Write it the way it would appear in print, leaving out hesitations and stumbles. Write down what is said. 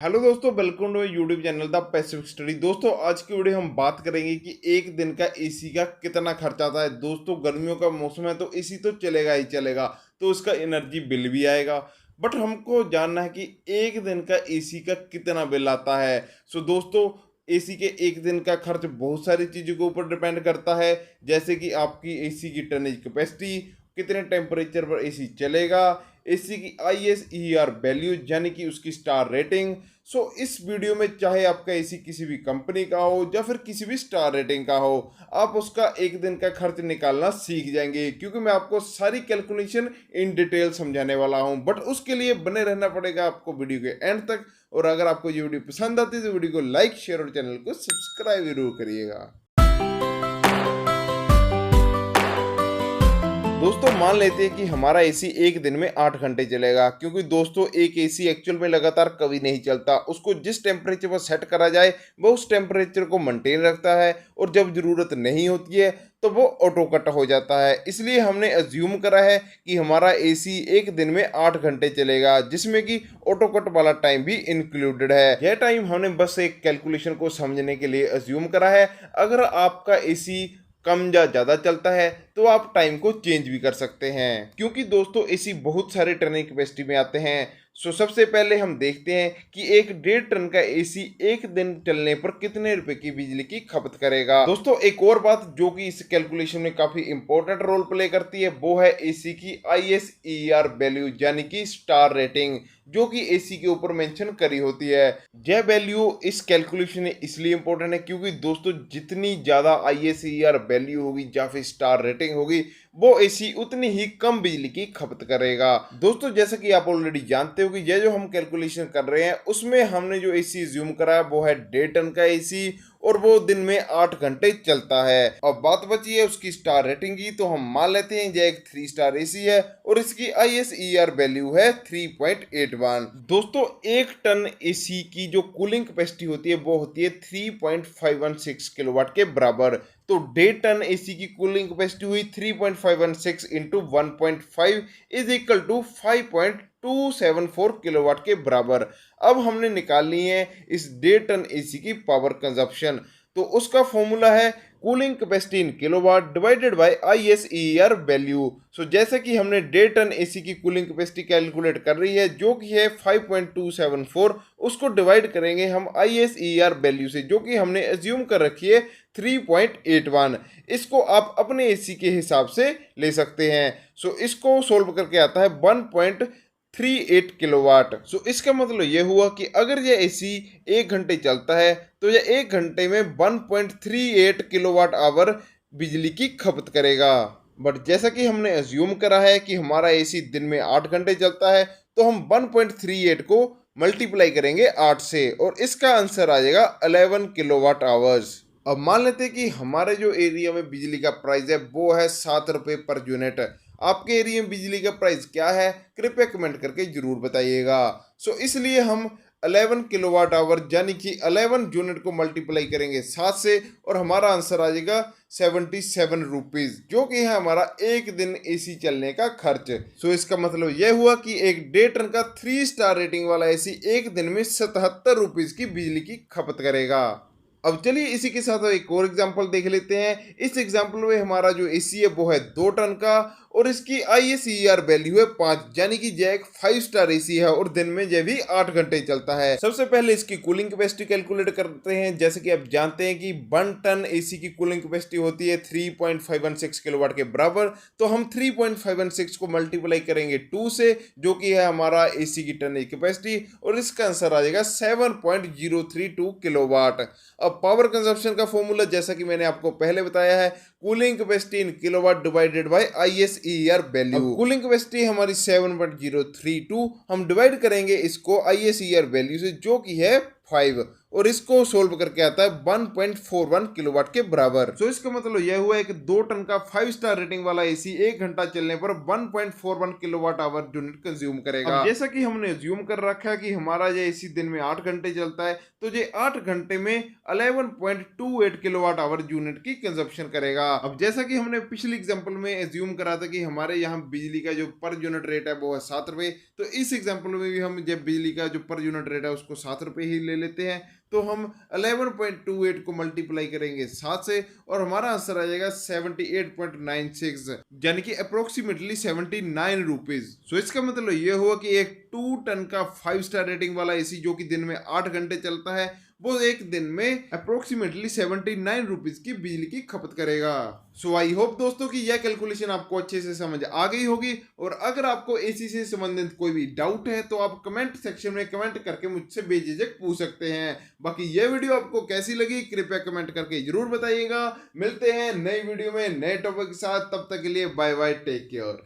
Hello दोस्तों, welcome to YouTube channel the passive study. दोस्तों आज की वीडियो हम बात करेंगे कि एक दिन का एसी का कितना खर्च आता है। दोस्तों गर्मियों का मौसम है तो एसी तो चलेगा ही चलेगा, तो उसका एनर्जी बिल भी आएगा। बट हमको जानना है कि एक दिन का एसी का कितना बिल आता है। सो दोस्तों, एसी के एक दिन का खर्च बहुत सारी चीज़ों के ऊपर डिपेंड करता है, जैसे कि आपकी एसी की टनेज कैपेसिटी, कितने टेम्परेचर पर एसी चलेगा, एसी की ISER वैल्यू यानी कि उसकी स्टार रेटिंग। सो इस वीडियो में चाहे आपका एसी किसी भी कंपनी का हो या फिर किसी भी स्टार रेटिंग का हो, आप उसका एक दिन का खर्च निकालना सीख जाएंगे, क्योंकि मैं आपको सारी कैलकुलेशन इन डिटेल समझाने वाला हूं। बट उसके लिए बने रहना पड़ेगा आपको वीडियो के एंड तक। और अगर आपको ये वीडियो पसंद आती है तो वीडियो को लाइक, शेयर और चैनल को सब्सक्राइब जरूर करिएगा। दोस्तों मान लेते हैं कि हमारा एसी एक दिन में 8 घंटे चलेगा, क्योंकि दोस्तों एक एसी एक्चुअल में लगातार कभी नहीं चलता। उसको जिस टेम्परेचर पर सेट करा जाए वो उस टेम्परेचर को मेंटेन रखता है, और जब ज़रूरत नहीं होती है तो वो ऑटो कट हो जाता है। इसलिए हमने अज्यूम करा है कि हमारा एसी एक दिन में 8 घंटे चलेगा, जिसमें कि ऑटो कट वाला टाइम भी इंक्लूडेड है। यह टाइम हमने बस एक कैलकुलेशन को समझने के लिए अज्यूम करा है। अगर आपका एसी कम या ज़्यादा चलता है तो आप टाइम को चेंज भी कर सकते हैं, क्योंकि दोस्तों एसी बहुत सारे टर्निंग कैपेसिटी में आते हैं। सो सबसे पहले हम देखते हैं कि एक 1.5 टन का एसी एक दिन चलने पर कितने रुपए की बिजली की खपत करेगा। दोस्तों एक और बात जो कि इस कैलकुलेशन में काफी इंपॉर्टेंट रोल प्ले करती है, वो है एसी की ISER वैल्यू यानी कि स्टार रेटिंग, जो कि एसी के ऊपर मेंशन करी होती है। यह वैल्यू इस कैलकुलेशन में इसलिए इंपॉर्टेंट है क्योंकि दोस्तों जितनी ज्यादा ISER वैल्यू होगी या फिर स्टार रेटिंग होगी, वो एसी उतनी ही कम बिजली की खपत करेगा। दोस्तों जैसा कि आप ऑलरेडी जानते हो कि यह जो हम कैलकुलेशन कर रहे हैं उसमें हमने जो एसी ज्यूम करा है वो है 1.5 टन का एसी, और वो दिन में 8 घंटे चलता है। अब बात बची है उसकी स्टार रेटिंग की, तो हम मान लेते हैं यह एक 3 स्टार एसी है और इसकी ISER वैल्यू है 3.81। दोस्तों 1 टन एसी की जो कूलिंग कैपेसिटी होती है वो होती है 3.516 किलोवाट के बराबर। तो 1.5 टन एसी की कूलिंग कैपेसिटी हुई 3.516 into 1.5 is equal to 5.274 kilowatt के बराबर। अब हमने निकालनी है इस 1.5 टन एसी की पावर कंजप्शन। तो उसका फॉर्मूला है cooling capacity in kilowatt divided by ISER value. So जैसे कि हमने 1.5 टन एसी की कूलिंग कैपेसिटी कैलकुलेट कर रही है जो कि है 5.274, उसको डिवाइड करेंगे हम ISER वैल्यू से जो कि हमने एज्यूम कर रखी है 3.81। इसको आप अपने एसी के हिसाब से ले सकते हैं। सो इसको सोल्व करके आता है 1.38 किलोवाट। सो इसका मतलब यह हुआ कि अगर यह एसी 1 घंटे चलता है तो यह 1 घंटे में 1.38 किलोवाट आवर बिजली की खपत करेगा। बट जैसा कि हमने अज्यूम करा है कि हमारा एसी दिन में 8 घंटे चलता है, तो हम 1.38 को मल्टीप्लाई करेंगे 8 से और इसका आंसर आ जाएगा 11 किलोवाट आवर्स। अब मान लेते हैं कि हमारे जो एरिया में बिजली का प्राइस है वो है 7 रुपये पर यूनिट। आपके एरिया में बिजली का प्राइस क्या है कृपया कमेंट करके जरूर बताइएगा। सो इसलिए हम 11 किलोवाट आवर यानी कि 11 यूनिट को मल्टीप्लाई करेंगे 7 से और हमारा आंसर आ जाएगा 77 रुपीज, जो कि है हमारा एक दिन एसी चलने का खर्च। सो इसका मतलब यह हुआ कि एक 1.5 टन का 3 स्टार रेटिंग वाला एसी एक दिन में 77 रुपीज की बिजली की खपत करेगा। अब चलिए इसी के साथ एक और एग्जांपल देख लेते हैं। इस एग्जांपल में हमारा जो एसी है वो है 2 टन का और इसकी ISER वैल्यू है 5, यानी कि यह एक 5 स्टार एसी है और दिन में यह भी 8 घंटे चलता है। सबसे पहले इसकी कूलिंग कैपेसिटी कैलकुलेट करते हैं। जैसे कि आप जानते हैं कि 1 टन एसी की कूलिंग कैपेसिटी होती है 3.516 किलोवाट के बराबर, तो हम 3.516 को मल्टीप्लाई करेंगे 2 से, जो कि है हमारा एसी की टन कैपेसिटी, और इसका आंसर आ जाएगा 7.032 किलोवाट। अब पावर कंजप्शन का फॉर्मूला जैसा कि मैंने आपको पहले बताया है, cooling capacity in kilowatt divided by ISER value. Cooling capacity हमारी 7.032, हम डिवाइड करेंगे इसको ISER वैल्यू से जो कि है 5 और इसको सोल्व करके आता है 1.41 किलोवाट के बराबर। तो इसका मतलब यह हुआ है कि 2 टन का 5 स्टार रेटिंग वाला एसी 1 घंटा चलने पर 1.41 किलोवाट आवर यूनिट कंज्यूम करेगा। अब जैसा कि हमने अज्यूम कर रखा है कि हमारा ये एसी दिन में 8 घंटे चलता है, तो ये 8 घंटे में 11.28 किलोवाट आवर यूनिट की कंजप्शन करेगा। अब जैसा कि हमने पिछली एग्जांपल में अज्यूम करा था कि हमारे यहाँ बिजली का जो पर यूनिट रेट है वो है 7 रुपए, तो इस एग्जांपल में भी हम जब बिजली का जो पर यूनिट रेट है उसको 7 रुपए ही ले लेते हैं, तो हम 11.28 को मल्टीप्लाई करेंगे 7 से और हमारा आंसर आ जाएगा 78.96, यानी कि अप्रोक्सीमेटली 79 रुपीज। सो इसका मतलब ये हुआ कि एक 2 टन का 5 स्टार रेटिंग वाला एसी जो कि दिन में 8 घंटे चलता है, वो एक दिन में अप्रोक्सीमेटली 79 रुपीज की बिजली की खपत करेगा। सो आई होप दोस्तों कि यह कैलकुलेशन आपको अच्छे से समझ आ गई होगी, और अगर आपको एसी से संबंधित कोई भी डाउट है तो आप कमेंट सेक्शन में कमेंट करके मुझसे बेझिझक पूछ सकते हैं। बाकी यह वीडियो आपको कैसी लगी कृपया कमेंट करके जरूर बताइएगा। मिलते हैं नई वीडियो में नए टॉपिक के साथ, तब तक के लिए बाय बाय, टेक केयर।